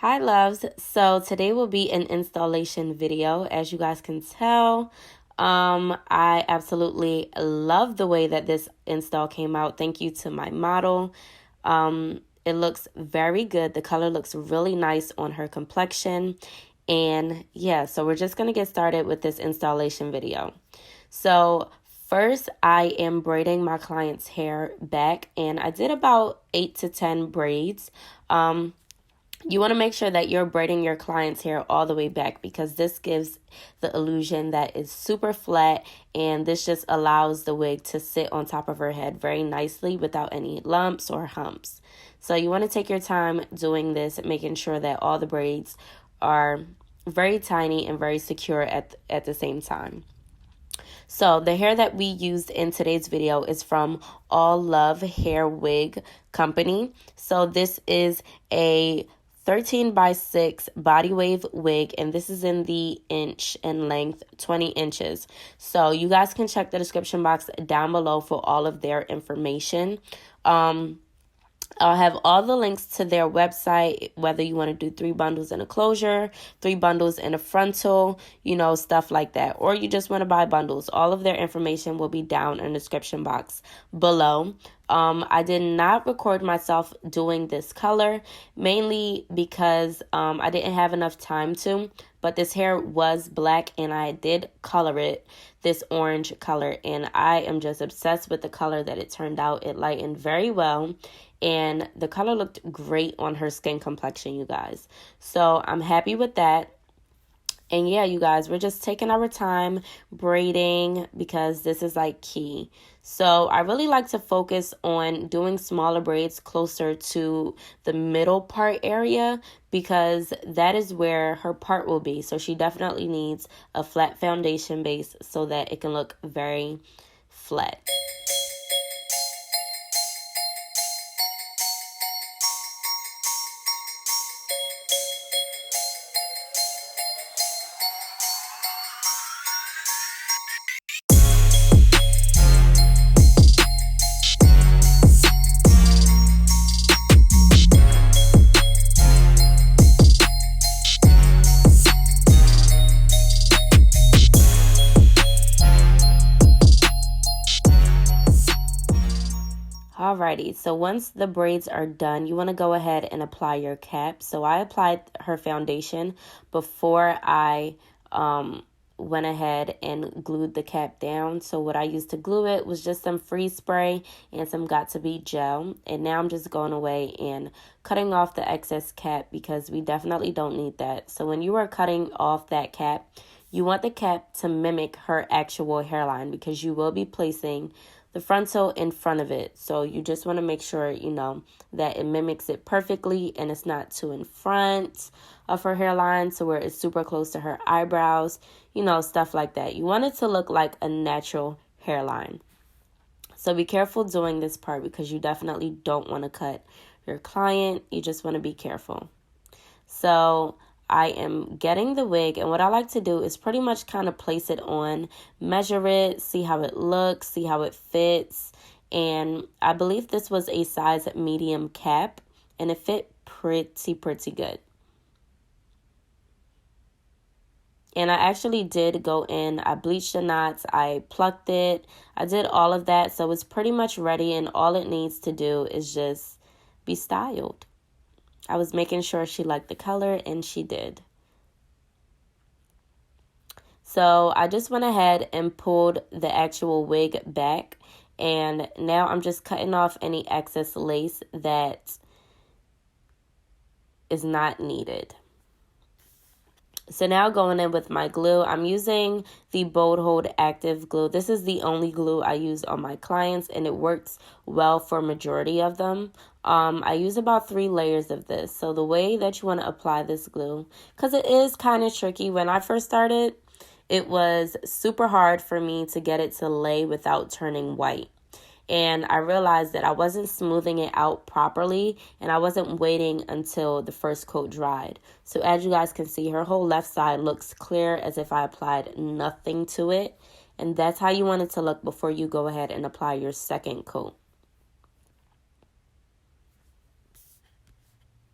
Hi loves, so today will be an installation video. As you guys can tell, I absolutely love the way that this install came out. Thank you to my model. It looks very good. The color looks really nice on her complexion. And yeah, so we're just going to get started with this installation video. So first, I am braiding my client's hair back, and I did about 8 to 10 braids. You want to make sure that you're braiding your client's hair all the way back, because this gives the illusion that it's super flat, and this just allows the wig to sit on top of her head very nicely without any lumps or humps. So you want to take your time doing this, making sure that all the braids are very tiny and very secure at the same time. So the hair that we used in today's video is from Allove Hair Wig Company. So this is a 13 by 6 body wave wig, and this is in the inch and length, 20 inches. So you guys can check the description box down below for all of their information. I'll have all the links to their website, whether you want to do 3 bundles in a closure, 3 bundles in a frontal, stuff like that. Or you just want to buy bundles. All of their information will be down in the description box below. I did not record myself doing this color, mainly because I didn't have enough time to. But this hair was black, and I did color it this orange color. And I am just obsessed with the color that it turned out. It lightened very well. And the color looked great on her skin complexion, you guys. So I'm happy with that. And yeah, you guys, we're just taking our time braiding because this is like key. So I really like to focus on doing smaller braids closer to the middle part area, because that is where her part will be. So she definitely needs a flat foundation base so that it can look very flat. Alrighty, so once the braids are done, you want to go ahead and apply your cap. So I applied her foundation before I went ahead and glued the cap down. So what I used to glue it was just some freeze spray and some Got2b gel. And now I'm just going away and cutting off the excess cap, because we definitely don't need that. So when you are cutting off that cap, you want the cap to mimic her actual hairline, because you will be placing the frontal in front of it. So you just want to make sure, that it mimics it perfectly, and it's not too in front of her hairline, so where it's super close to her eyebrows, stuff like that. You want it to look like a natural hairline. So be careful doing this part, because you definitely don't want to cut your client. You just want to be careful. So I am getting the wig, and what I like to do is pretty much kind of place it on, measure it, see how it looks, see how it fits. And I believe this was a size medium cap, and it fit pretty good. And I actually did go in, I bleached the knots, I plucked it, I did all of that. So it's pretty much ready, and all it needs to do is just be styled. I was making sure she liked the color, and she did. So I just went ahead and pulled the actual wig back, and now I'm just cutting off any excess lace that is not needed. So now going in with my glue, I'm using the Bold Hold Active Glue. This is the only glue I use on my clients, and it works well for majority of them. I use about 3 layers of this. So the way that you want to apply this glue, because it is kind of tricky. When I first started, it was super hard for me to get it to lay without turning white. And I realized that I wasn't smoothing it out properly, and I wasn't waiting until the first coat dried. So as you guys can see, her whole left side looks clear as if I applied nothing to it. And that's how you want it to look before you go ahead and apply your second coat.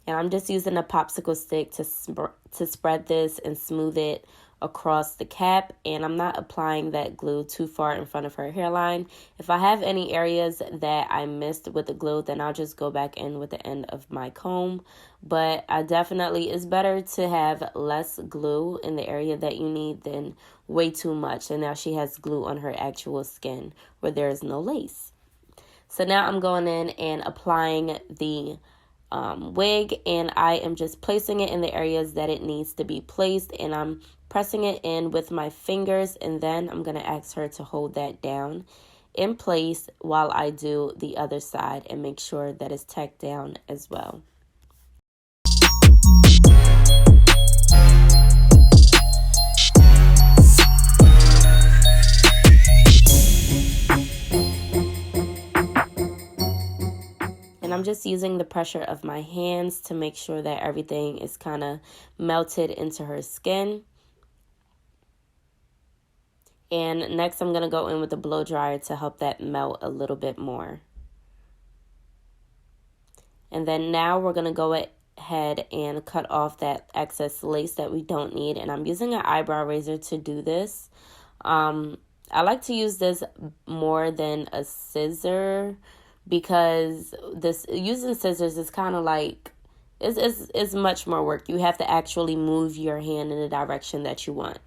And I'm just using a popsicle stick to spread this and smooth it across the cap. And I'm not applying that glue too far in front of her hairline. If I have any areas that I missed with the glue, then I'll just go back in with the end of my comb. But it's better to have less glue in the area that you need than way too much. And now she has glue on her actual skin where there is no lace. So now I'm going in and applying the wig, and I am just placing it in the areas that it needs to be placed, and I'm pressing it in with my fingers, and then I'm going to ask her to hold that down in place while I do the other side and make sure that it's tacked down as well. I'm just using the pressure of my hands to make sure that everything is kind of melted into her skin. And next I'm going to go in with a blow dryer to help that melt a little bit more. And then now we're going to go ahead and cut off that excess lace that we don't need. And I'm using an eyebrow razor to do this. I like to use this more than a scissor, because using scissors is kind of like, it's much more work. You have to actually move your hand in the direction that you want.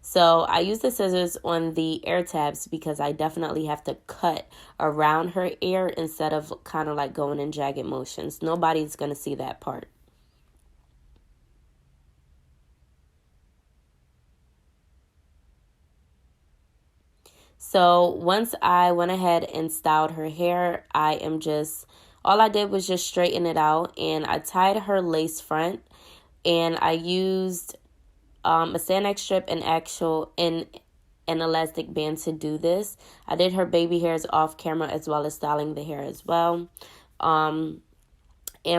So I use the scissors on the ear tabs because I definitely have to cut around her ear instead of kind of like going in jagged motions. Nobody's going to see that part. So once I went ahead and styled her hair, all I did was just straighten it out, and I tied her lace front, and I used a Sanex strip and an elastic band to do this. I did her baby hairs off camera as well as styling the hair as well. And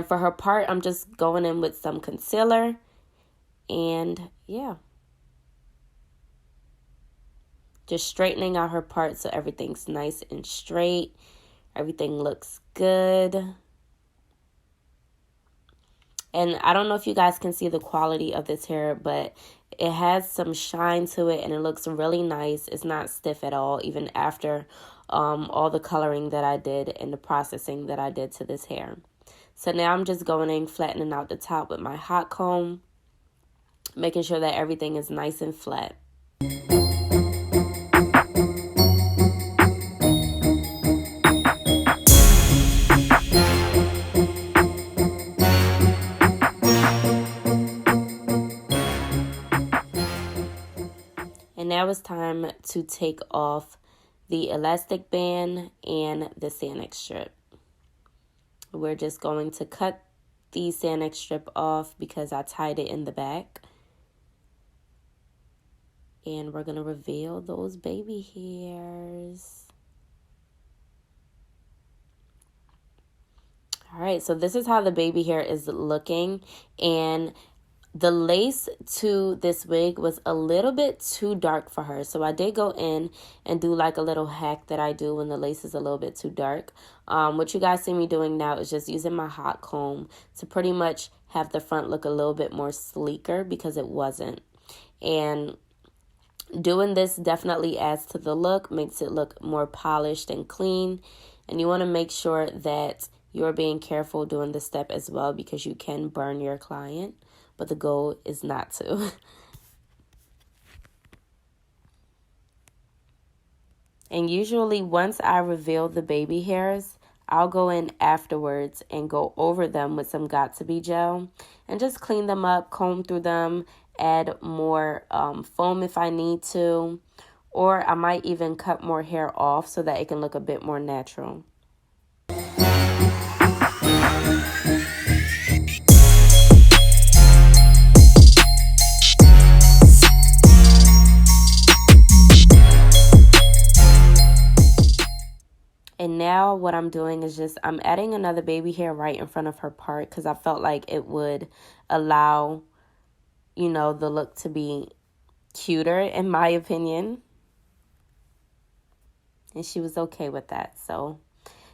for her part, I'm just going in with some concealer, and yeah. Just straightening out her part so everything's nice and straight. Everything looks good. And I don't know if you guys can see the quality of this hair, but it has some shine to it and it looks really nice. It's not stiff at all, even after all the coloring that I did and the processing that I did to this hair. So now I'm just going in, flattening out the top with my hot comb, making sure that everything is nice and flat. Now it's time to take off the elastic band and the Sanex strip. We're just going to cut the Sanex strip off because I tied it in the back. And we're going to reveal those baby hairs. All right, so this is how the baby hair is looking, and the lace to this wig was a little bit too dark for her. So I did go in and do like a little hack that I do when the lace is a little bit too dark. What you guys see me doing now is just using my hot comb to pretty much have the front look a little bit more sleeker because it wasn't. And doing this definitely adds to the look, makes it look more polished and clean. And you want to make sure that you're being careful doing this step as well, because you can burn your client. But the goal is not to. And usually once I reveal the baby hairs, I'll go in afterwards and go over them with some Got2b gel and just clean them up, comb through them, add more foam if I need to, or I might even cut more hair off so that it can look a bit more natural. And now what I'm doing is I'm adding another baby hair right in front of her part because I felt like it would allow, the look to be cuter, in my opinion. And she was okay with that. So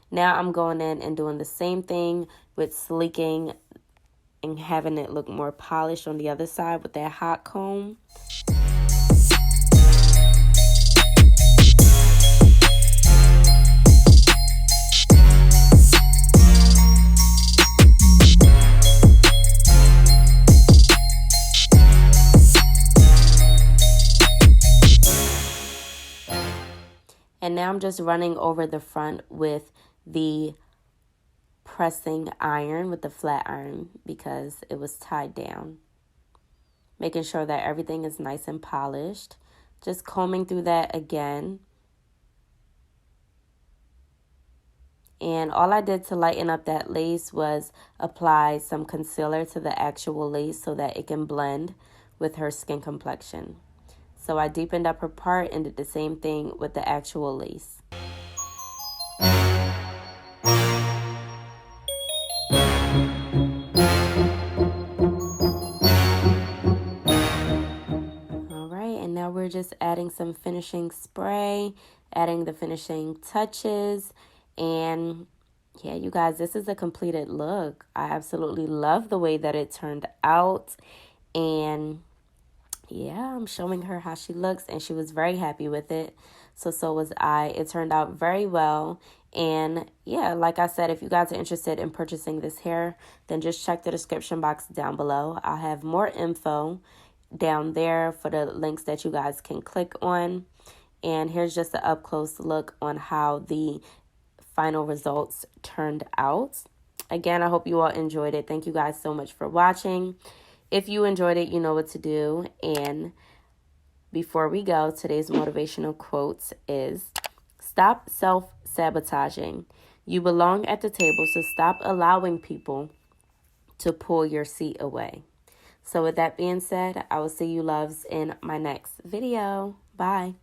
now I'm going in and doing the same thing with sleeking and having it look more polished on the other side with that hot comb. And now I'm just running over the front with the pressing iron, with the flat iron, because it was tied down. Making sure that everything is nice and polished. Just combing through that again. And all I did to lighten up that lace was apply some concealer to the actual lace so that it can blend with her skin complexion. So I deepened up her part and did the same thing with the actual lace. Alright, and now we're just adding some finishing spray, adding the finishing touches, and yeah, you guys, this is a completed look. I absolutely love the way that it turned out, and yeah, I'm showing her how she looks, and she was very happy with it. So was I. It turned out very well. And yeah, like I said, if you guys are interested in purchasing this hair, then just check the description box down below. I'll have more info down there for the links that you guys can click on. And here's just an up close look on how the final results turned out. Again, I hope you all enjoyed it. Thank you guys so much for watching. If you enjoyed it, you know what to do. And before we go, today's motivational quote is, stop self-sabotaging. You belong at the table, so stop allowing people to pull your seat away. So with that being said, I will see you loves in my next video. Bye.